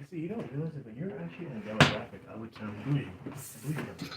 You see, you don't realize it, but you're actually in a demographic I would sound bougie. Bougie.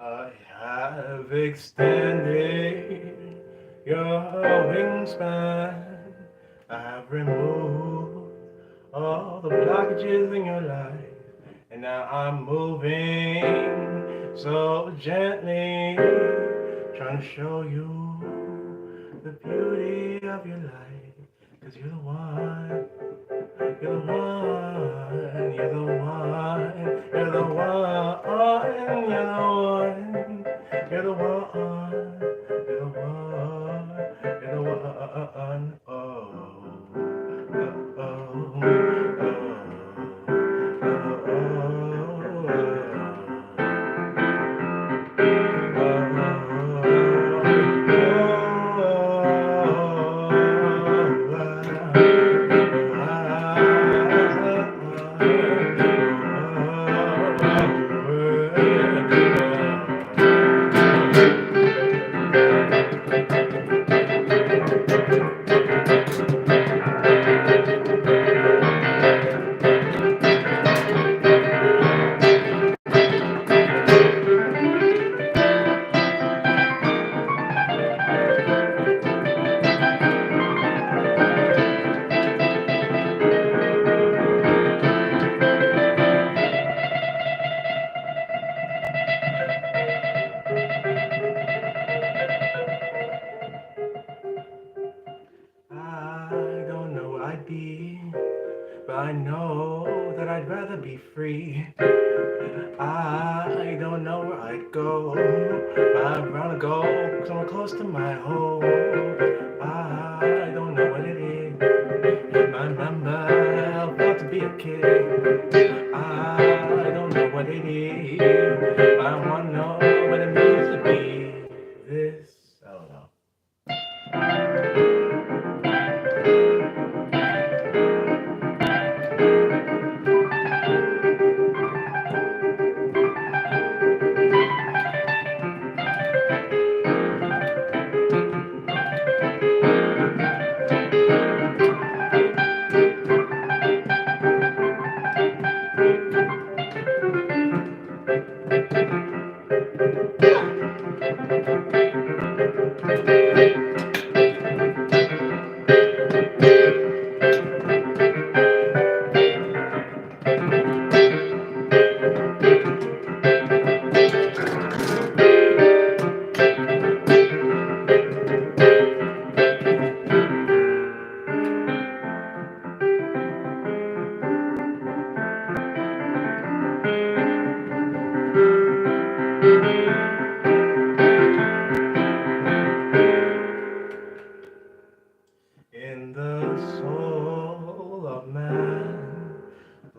I have extended your wingspan. I have removed all the blockages in your life. And now I'm moving so gently, trying to show you the beauty of your life. 'Cause you're the one, you're the one, you're the one, you're the one, you're the one, you're the one, you're the one, you're the one, oh, oh, oh, I don't know what I'd be, but I know that I'd rather be free. I don't know where I'd go, but I'd rather go somewhere close to my home. I don't know what it is, but I remember I want to be a kid. I don't know what it is, but I want to know what it means to be this. I don't know. In the soul of man,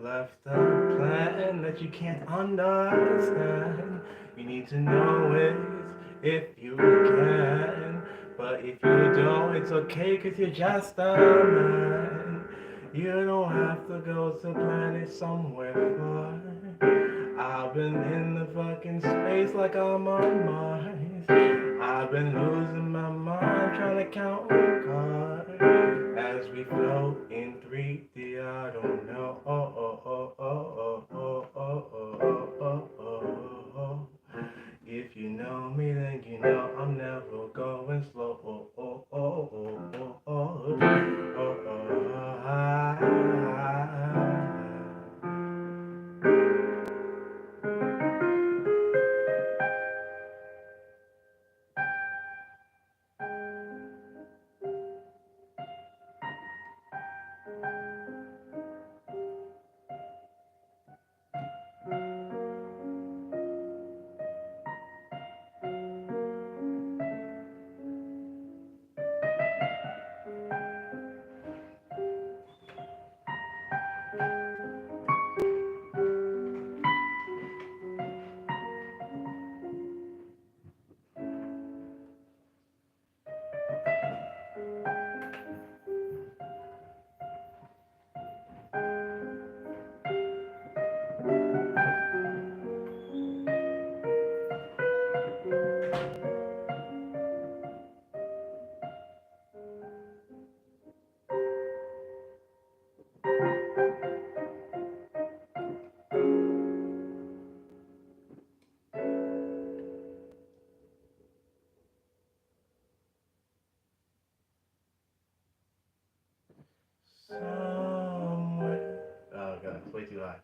left a plan that you can't understand. You need to know it if you can, but if you don't, it's okay, 'cause you're just a man. You don't have to go to planet somewhere far. I've been in the fucking space like I'm on Mars. I've been losing my mind trying to count cards as we float in 3D. I don't know. If you know me, then you know I'm never going slow. Somewhere. Oh god, it's way too high.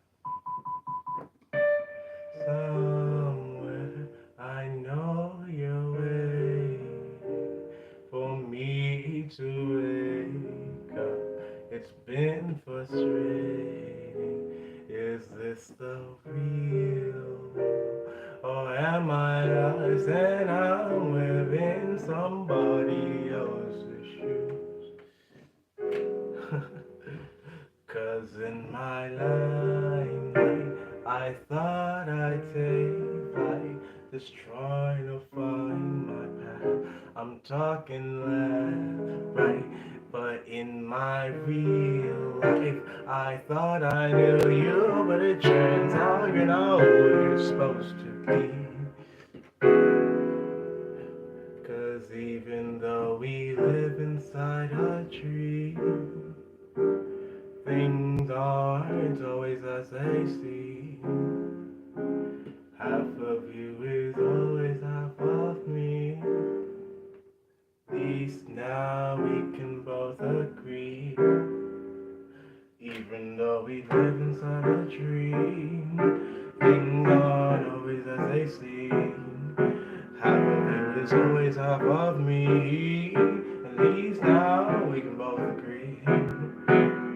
Somewhere I know you're waiting for me to wake up. It's been frustrating. Is this the real? Or am I lost and I'm wearing somebody else's shoes? 'Cause in my limelight, I thought I'd take flight, just trying to find my path. I'm talking left, right, but in my real life, I thought I knew you, but it turns out you're not who you're supposed to be. 'Cause even though we live inside a dream, things aren't always as they seem. Half of you is always half of me. At least now we can both agree. Even though we live inside a dream, things aren't always as they seem. Half of you is always half of me. At least now we can both agree.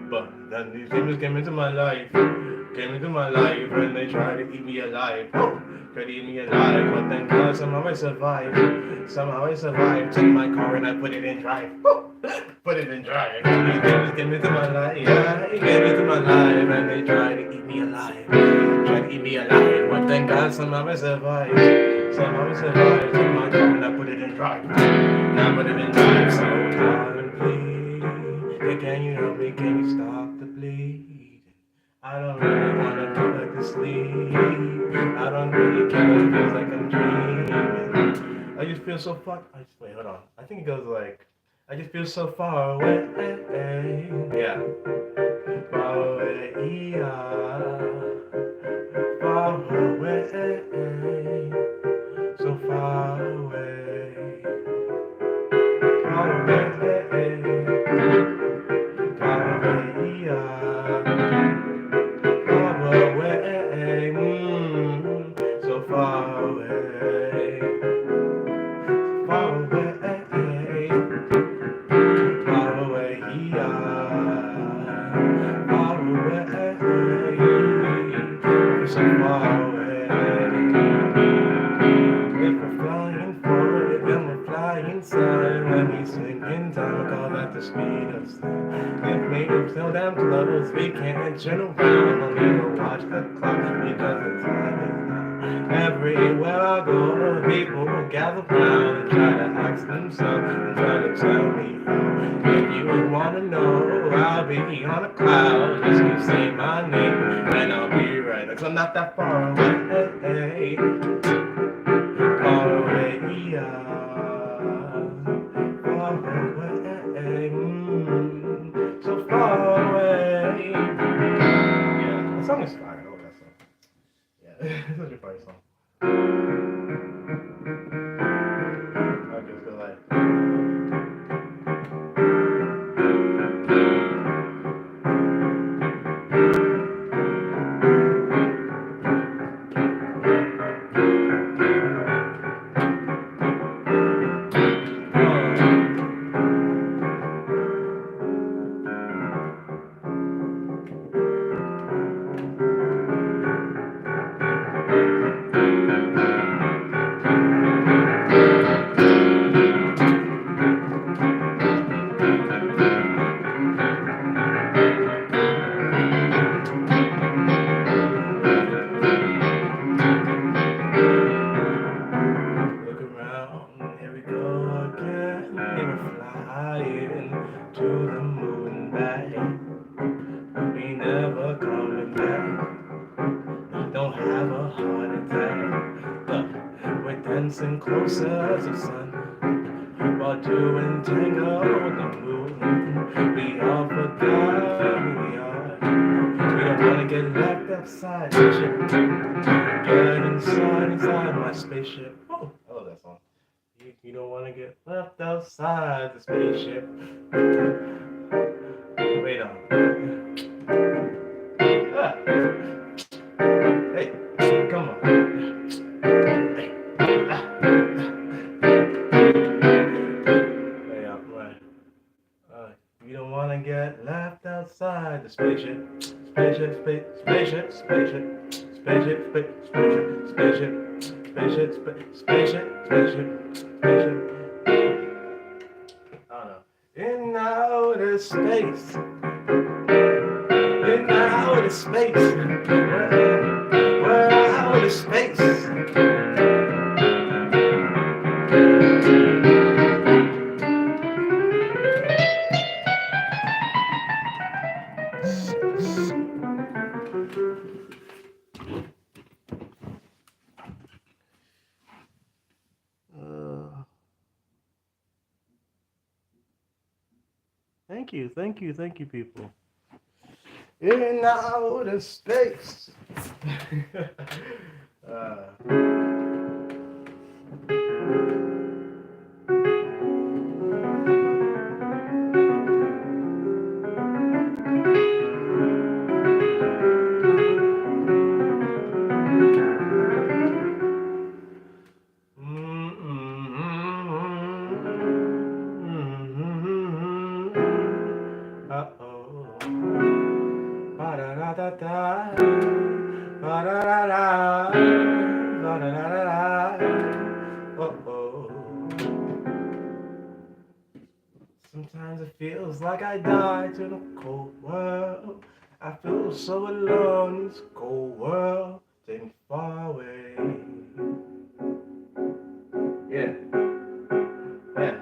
But then these demons came into my life, and they tried to eat me alive. Tried to eat me alive, but thank God somehow I survived. Took my car and I put it in drive. Put it in drive. These demons came into my life, came into my life, and they tried to eat me alive. Tried to eat me alive, but thank God somehow I survived. Took my car and I put it in drive. Now I put it in drive, so darling, please. Hey, can you help me? Can you stop the bleeding? I don't really wanna go back to sleep. I don't really care. It feels like I'm dreaming. I just feel so wait, hold on. I think it goes like, I just feel so far away. Yeah. Far away. Yeah. Far away. So far away. Far away. So far away, far away, far away, far away, so far away. If we're flying forward, then we're flying side. When we sink in time, call that the speed of sound. If we move so damn close, we can't turn around. We'll need to watch the clock because the time is now. Everywhere I go, people will gather round and try to ask themselves and try to tell me how. If you would wanna know, I'll be on a cloud. Just you say my name, and I'll be right 'cause I'm not that far away. Far away, far away, so far away. Yeah, that song is fire. I love that song. Yeah, it's such a fire song. I just feel like. Look around, here we go again. We're flying to the moon and back. We never coming back. Don't have a heart attack. Look, we're dancing closer to the sun while doing tango with the moon. We all forgot who we are. We don't wanna get left outside the ship. Get inside my spaceship. Oh, I love that song. You don't wanna get left outside the spaceship. Wait on. Ah. Hey, come on. Hey. Ah. Hey, right. You don't wanna get left outside the spaceship. Spaceship, spaceship, spaceship, spaceship, spaceship, spaceship, spaceship, spaceship, spaceship. I don't know. In outer space. In outer space. We're outer space. Thank you, people. In outer space. Sometimes it feels like I died in a cold world. I feel so alone in this cold world. Take me far away. Yeah. Yeah.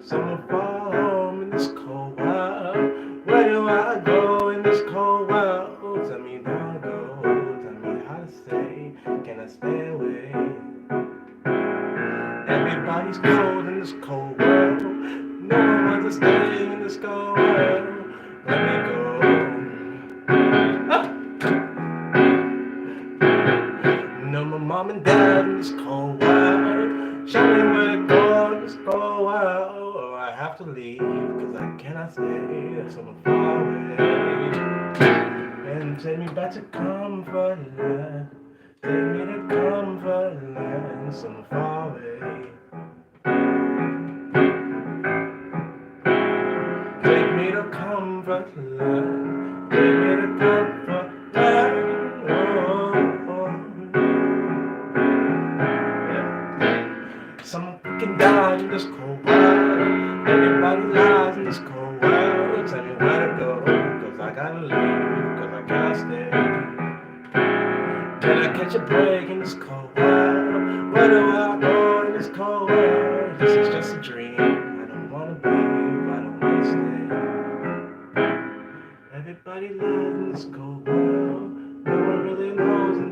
Someone far home in this cold world. Where do I go in this cold world? Tell me how to go. Tell me how to stay. Can I stay away? Everybody's cold in this cold world. No one wants to stay in this cold world. Let me go. Ah! No, my mom and dad in this cold world. Show me where to go in this cold world. Or I have to leave, cause I cannot stay so far away. And take me back to comfort land. Take me to comfort land, so far away. Take me to comfort land. Take me to comfort land. Oh, oh. Yeah. Someone fucking died in this cold world. Everybody lies in this cold world. Tell me where to go, cause I gotta leave, cause I can't stay. Can I catch a break in this cold world? Where do I go in this cold world? This is just a dream. I don't wanna leave, I don't wanna stay. Everybody lies in this cold world. No one really knows.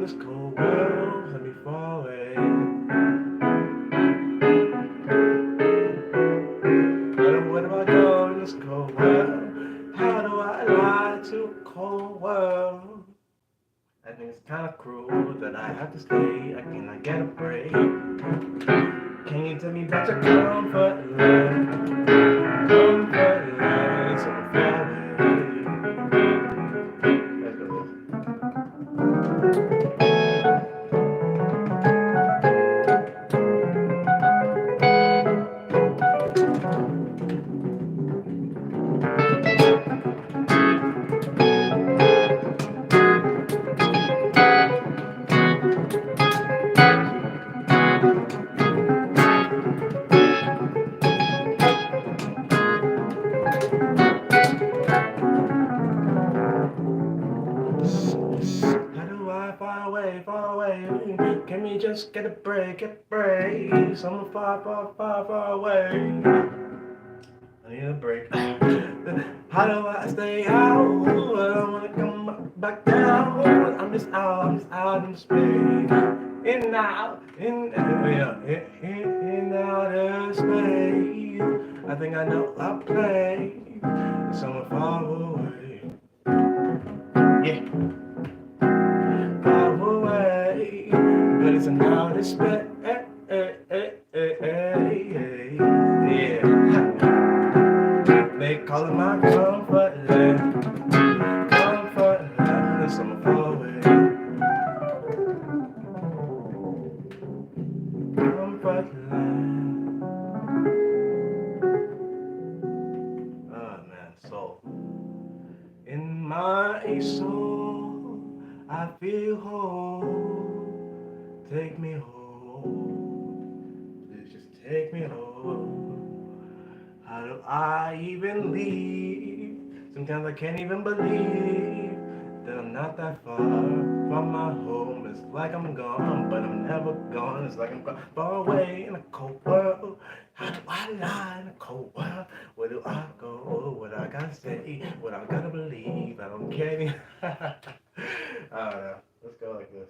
this cold world, let me fall away. Where do I go in this cold world? How do I lie to a cold world? I think it's kind of cruel that I have to stay. I cannot get a break. Can you tell me about your comfort land? Comfort land, so far away. Let's go. How do I far away, far away? Can we just get a break, Someone far, far, far, far away. I need a break. How do I stay out? I don't wanna come back down. I'm just out in space. In and out, in outer space. I think I know a place. Somewhere far away. Yeah. Far away, but it's an outer space. Yeah, they call it my comfort land. Comfort land, it's somewhere far away. Comfort land. Oh man, soul. In my soul, I feel whole. Take me home. Please just take me home. How do I even leave? Sometimes I can't even believe that I'm not that far from my home. It's like I'm gone, but I'm never gone. It's like I'm gone far away in a cold world. How do I lie in a cold world? Where do I go? What I gotta say? What I gotta believe? I don't care. I don't know. Let's go like this.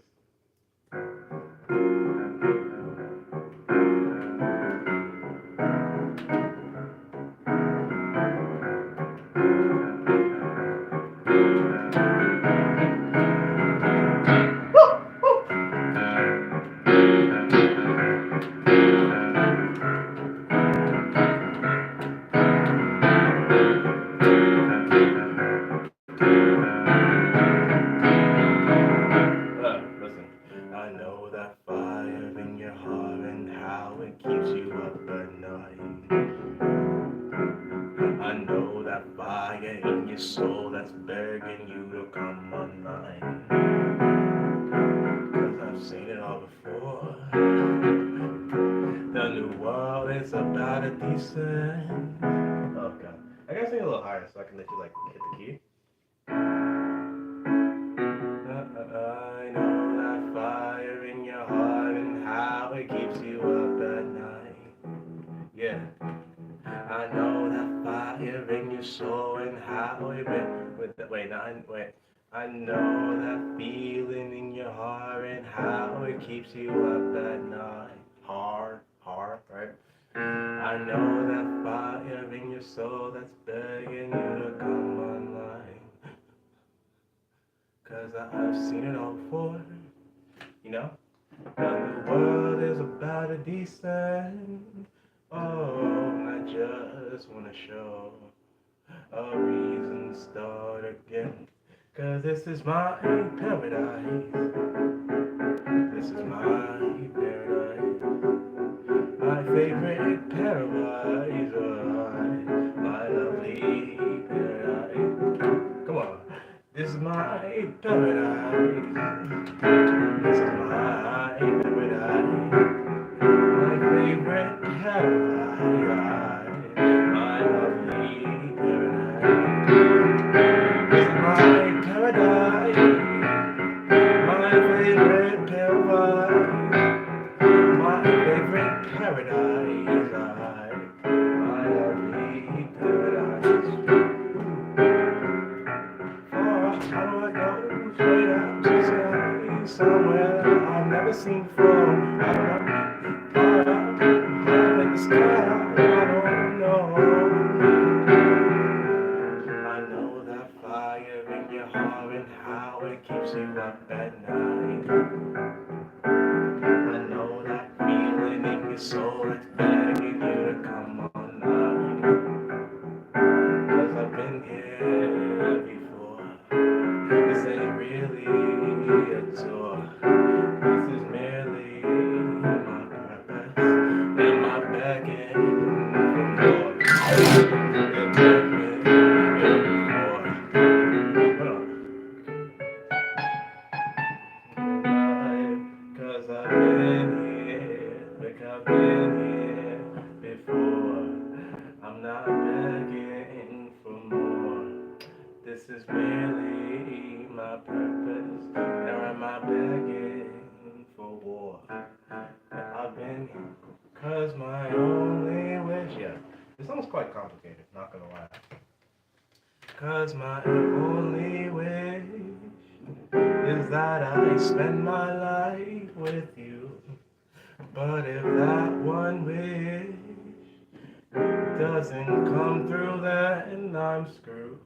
Listen, I know that fire in your heart and how it keeps you up at night. I know that fire in your soul that's begging you to come online. 'Cause I've seen it all before. The new world is about to descend. Oh god. I gotta sing a little higher so I can let you like hit the key. I know that fire in your heart and how it keeps you up at night. Yeah. I know that fire in your soul and how it been with the wait. I know that feeling in your heart and how it keeps you up at night. Hard, right? I know that fire in your soul that's begging you to come online. 'Cause I've seen it all before, you know? Now the world is about to descend. Oh, I just wanna show a reason to start again. 'Cause this is my paradise. This is my paradise. My favorite paradise. My lovely paradise. Come on. This is my paradise. This is my paradise. My favorite paradise. My lovely paradise. This is my paradise. My favorite paradise. like the sky, I don't know. I know that fire in your heart and how it keeps you up at night. I know that feeling in your soul that's begging you to come online. 'Cause I've been here before. This ain't really a tour. This is merely my purpose. Am I begging for more? You're begging for. Hold on. 'Cause I've been here, like I've been here before. I'm not begging for more. This is merely my purpose. Or am I begging for war? I've been here. 'Cause my only wish, yeah. This song's quite complicated, not gonna lie. 'Cause my only wish is that I spend my life with you. But if that one wish doesn't come through, then I'm screwed.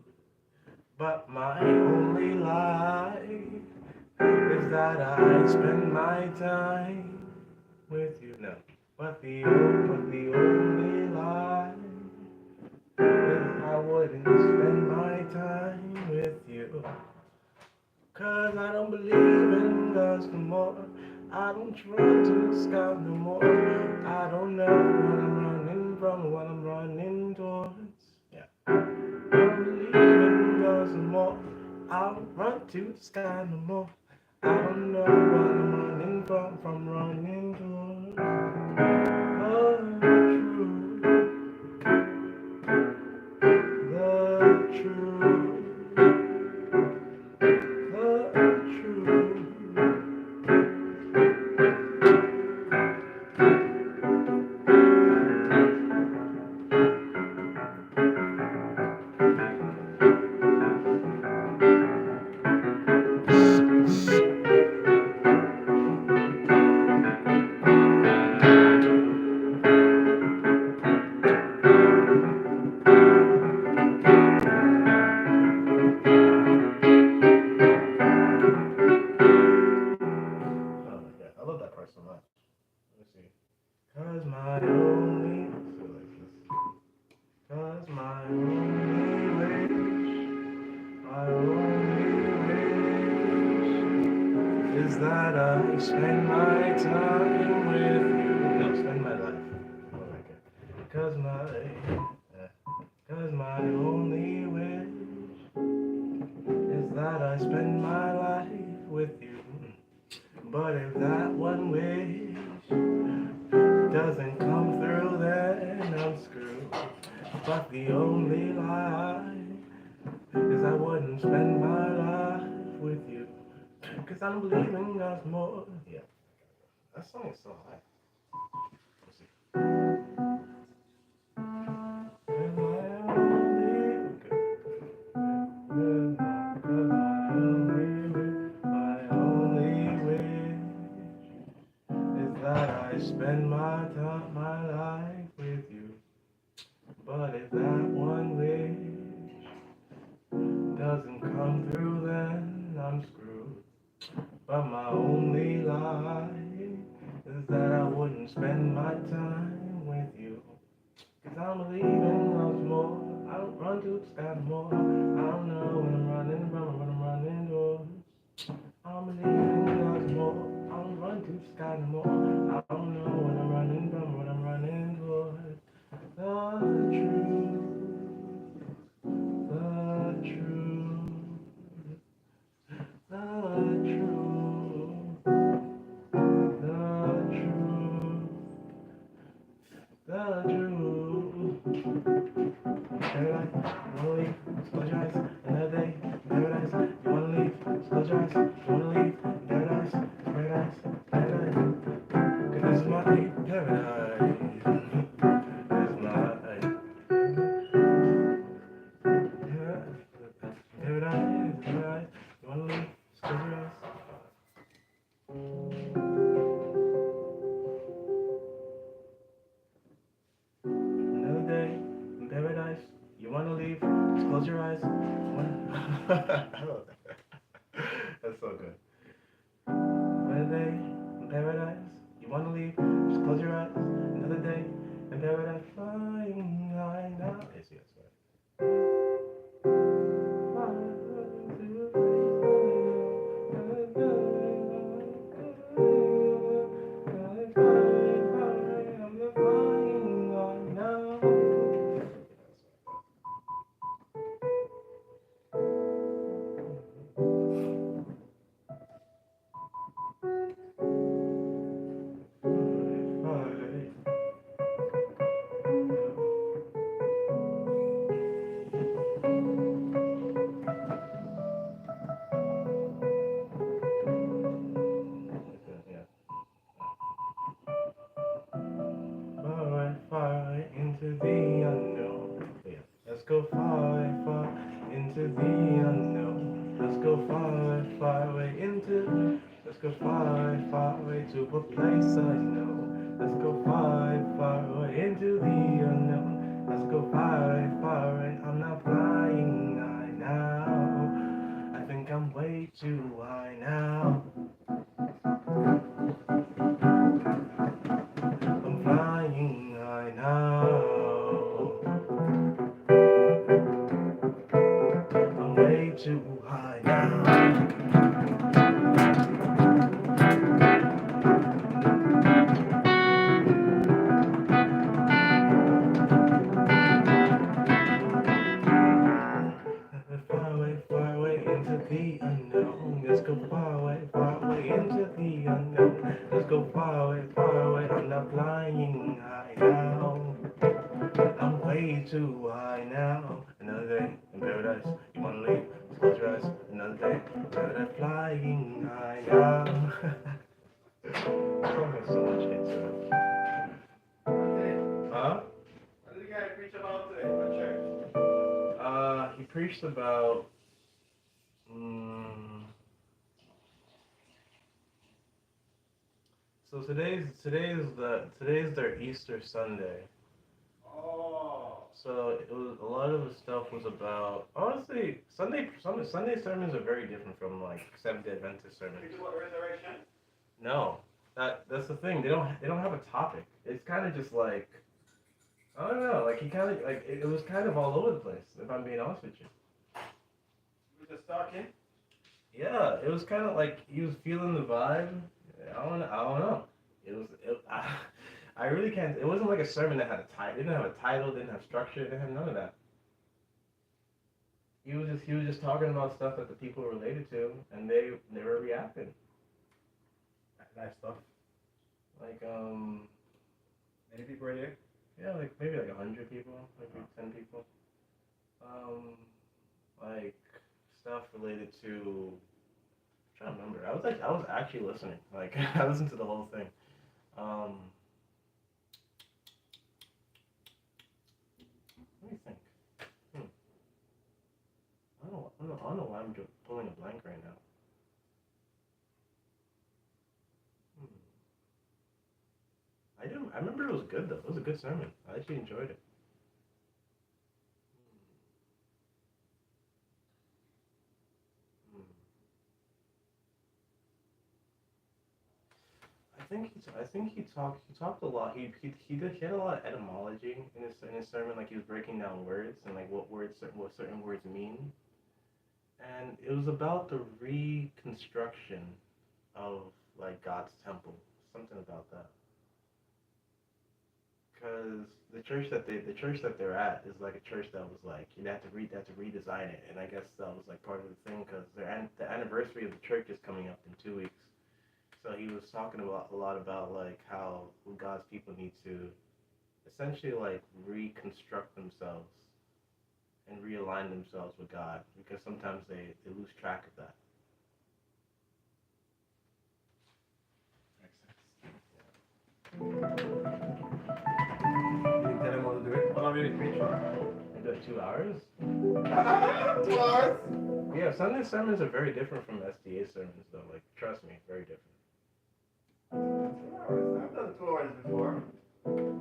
But my only life is that I spend my time with you. No, but the only lie is I wouldn't spend my time with you. 'Cause I don't believe in us no more. I don't try to scout no more. I don't know what I'm running from, what I'm running towards. Yeah. I don't believe in us no more. I don't run to the sky no more. I don't know what I'm running from running towards. The truth, the truth. I love that part so much. Let me see. 'Cause my only, cause my only wish is that I spend my time with you. No, spend my life. I like it. 'Cause my only wish is that I spend my life with you. But if that one wish doesn't come through, then I'm screwed. But the only lie is I wouldn't spend my life with you. 'Cause I'm believing us more. Yeah, that song is so high. Let's see. My only wish is that I spend my life with you. But if that one wish doesn't come through, then I'm screwed. But my only lie is that I wouldn't spend my time with you. 'Cause I'm leaving lots more. I don't run to the sky more. I don't know when I'm running from, when I'm running towards. I'm leaving lots more. I don't run to the sky no more. I don't know when I'm running from, when I'm running towards. The truth, the truth, the truth, the truth, the truth. Paradise, you wanna leave, close your eyes, another day, paradise, you wanna leave, close your eyes, you wanna leave, paradise, paradise, paradise. 'Cause this is my paradise. This is my paradise, paradise. You wanna leave, close your eyes. close your eyes. That's so good. Another day in paradise. You wanna leave? Just close your eyes. Another day in paradise. Flying high now. Yes, yes, right. Far into the unknown. Yeah. Let's go far, far into the unknown. Let's go far, far away into. Let's go far, far away to a place I know. Let's go far, far away into the unknown. Let's go far, far away. I'm not flying high now. I think I'm way too high now. I'm flying high now. I'm way too high now. Far away into the unknown. Let's go far away into the unknown. Let's go far away. I'm not flying high now. I'm way too high now. Another day in paradise. You wanna leave? Close your eyes. Another day in paradise. Flying high now. Song has so much hits, huh? What did the guy preach about today at church? He preached about. Mm, so today's their Easter Sunday. Oh. So it was a lot of the stuff was about honestly Sunday sermons are very different from like Seventh Day Adventist sermons. Preach about resurrection? No, that's the thing. They don't have a topic. It's kind of just like I don't know. Like he kind of like it was kind of all over the place. If I'm being honest with you. He was just talking? Yeah, it was kind of like he was feeling the vibe. I don't know. I really can't. It wasn't like a sermon that had a title. It didn't have a title. Didn't have structure. It didn't have none of that. He was just talking about stuff that the people related to, and they were reacting. Live stuff. Like Many people are there? yeah, like maybe like 100 people, maybe 10 people. Like stuff related to. I'm trying to remember. I was actually listening. Like I listened to the whole thing. Um, Let me think. Hmm. I don't know why I'm just pulling a blank right now. Hmm. I remember it was good though. It was a good sermon. I actually enjoyed it. Hmm. I think he talked a lot. He had a lot of etymology in his sermon. Like he was breaking down words and like what certain words mean. And it was about the reconstruction of like God's temple. Something about that. Because the church that they're at is like a church that was like they had to redesign it, and I guess that was like part of the thing because the anniversary of the church is coming up in 2 weeks. So he was talking about a lot about like how God's people need to essentially like reconstruct themselves and realign themselves with God because sometimes they lose track of that. Makes sense. You didn't tell him how to do it? How long did he preach for? Maybe like 2 hours. 2 hours? Yeah, Sunday sermons are very different from SDA sermons though. Like trust me, very different. 2 hours. I've done 2 hours before.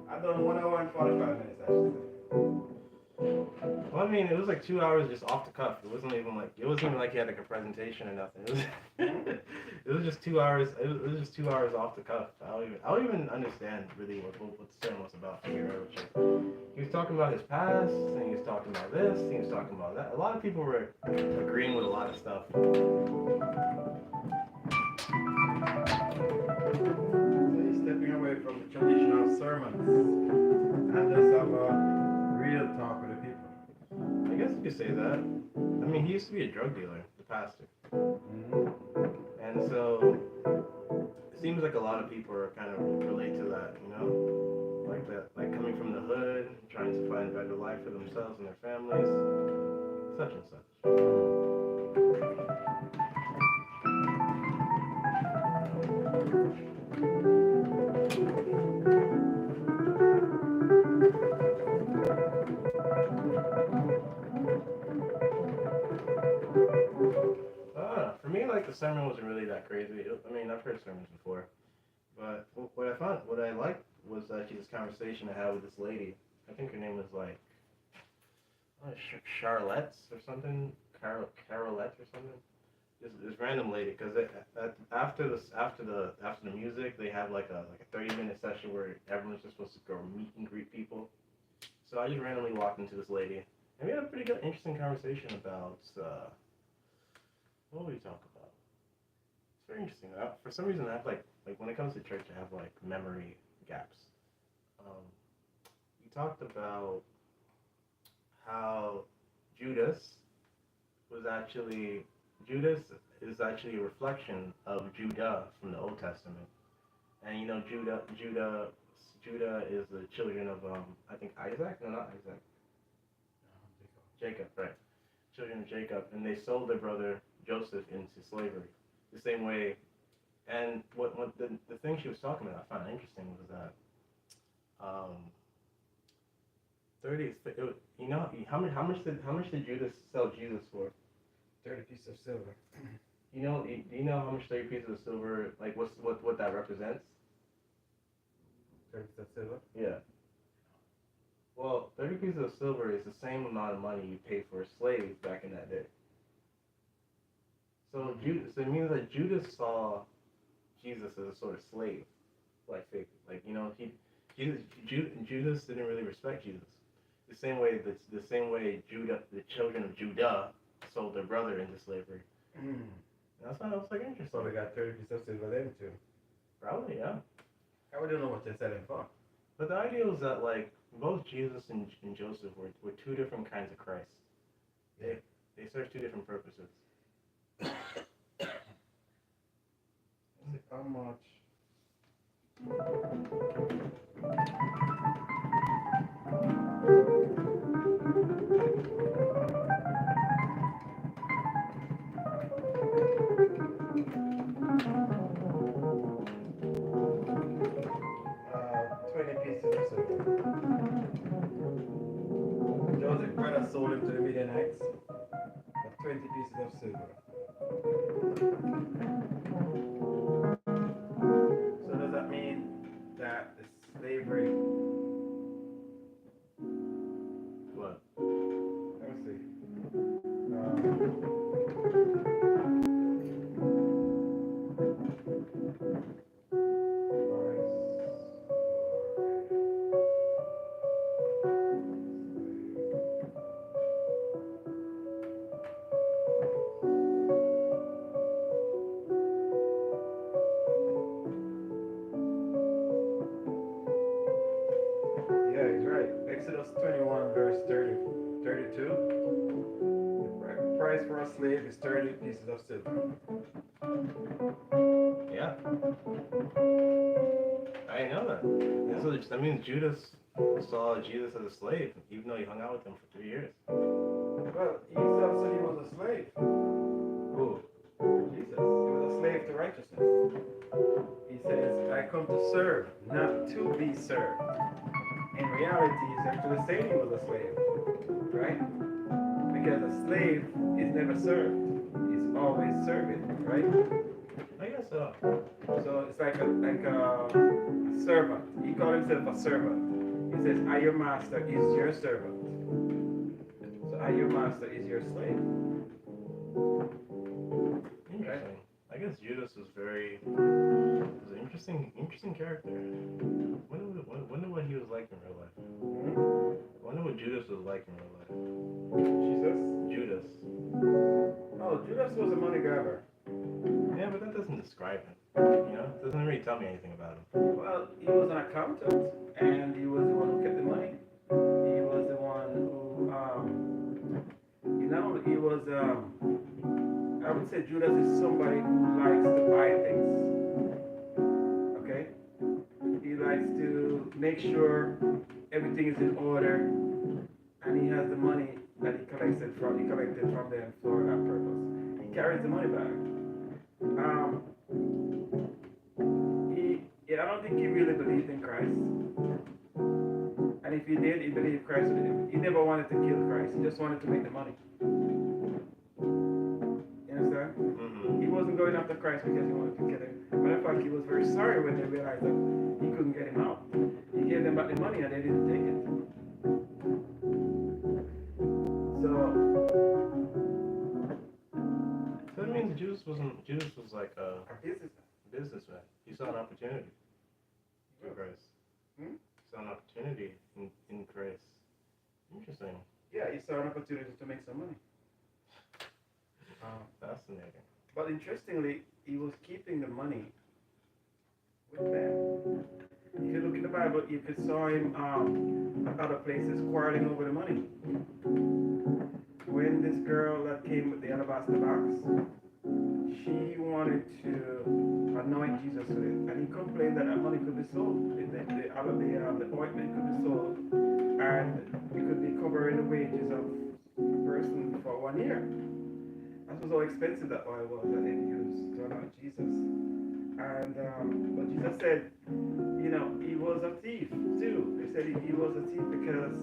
I've done 1 hour and 45 minutes actually. Well, I mean, it was like 2 hours just off the cuff. It wasn't even like he had like a presentation or nothing. It was just 2 hours. It was just 2 hours off the cuff. I don't even understand really what the sermon was about. To be real with you. He was talking about his past, and he was talking about this, he was talking about that. A lot of people were agreeing with a lot of stuff. So he's stepping away from the traditional sermons and just have a real talk with the people. I guess you could say that. I mean, he used to be a drug dealer, the pastor. And so it seems like a lot of people are kind of relate to that, like that, like coming from the hood, trying to find a better life for themselves and their families, such and such. For me, like the sermon wasn't really that crazy. I mean, I've heard sermons before, but what I liked was actually this conversation I had with this lady. I think her name was like Charlotte or something, Carolette or something. This random lady, because after the music, they have like a 30-minute session where everyone's just supposed to go meet and greet people. So I just randomly walked into this lady, and we had a pretty good, interesting conversation about what would we talk about? It's very interesting. For some reason, I have like when it comes to church, I have like memory gaps. We talked about how Judas Judas is actually a reflection of Judah from the Old Testament, and Judah is the children of I think Isaac, no, not Isaac, Jacob, right? Children of Jacob, and they sold their brother Joseph into slavery. The same way, and what the thing she was talking about I found interesting was that 30. How much did Judas sell Jesus for? 30 pieces of silver. Do you know how much 30 pieces of silver, like what that represents? 30 pieces of silver? Yeah. Well, 30 pieces of silver is the same amount of money you pay for a slave back in that day. So it means that Judas saw Jesus as a sort of slave, like Judas didn't really respect Jesus. The same way the children of Judah sold their brother into slavery. And that's why I was like interesting. So we got 30 pieces of silver then too. Probably, yeah. I wouldn't know what they're selling for. But the idea was that like both Jesus and Joseph were two different kinds of Christ. They served two different purposes. How much? Joseph brother sold him to the Midianites for 20 pieces of silver. So does that mean that the slavery? What? Let me see. Yeah, he's right. Exodus 21, verse 30, 32. The price for a slave is 30 pieces of silver. Yeah. I didn't know that. And so that means Judas saw Jesus as a slave, even though he hung out with him for 3 years. Well, he himself said he was a slave. Who? Jesus. He was a slave to righteousness. He says, I come to serve, not to be served. In reality, he's actually saying he was a slave, right? Because a slave is never served. He's always serving, right? I guess so. So it's like a servant. He called himself a servant. He says, I, your master, is your servant. So and your master is your slave. Interesting. I guess Judas was an interesting character. Wonder what he was like in real life. Wonder what Judas was like in real life. Jesus? Judas. Oh, Judas was a money grabber. Yeah, but that doesn't describe him. It doesn't really tell me anything about him. Well, he was an accountant, and he was the one who kept the money. He was the one who, he was, I would say Judas is somebody who likes to buy things. Okay? He likes to make sure everything is in order, and he has the money that he collected from them for that purpose. He carries the money back. Um, I don't think he really believed in Christ. And if he did, he believed Christ with him. He never wanted to kill Christ. He just wanted to make the money. You understand? Mm-hmm. He wasn't going after Christ because he wanted to kill him. Matter of fact, he was very sorry when they realized that he couldn't get him out. He gave them back the money and they didn't take it. So that means Judas was like a businessman. businessman. He saw an opportunity in Christ. He saw an opportunity in Christ. Interesting. Yeah, he saw an opportunity to make some money. Fascinating. But interestingly, he was keeping the money with them. If you look in the Bible, you could saw him at other places quarreling over the money. When this girl that came with the alabaster box, she wanted to anoint Jesus with it, and he complained that money could be sold. The ointment could be sold, and it could be covering the wages of a person for 1 year. That was how expensive that oil was that they used to anoint Jesus. And but Jesus said, he was a thief too. They said he was a thief because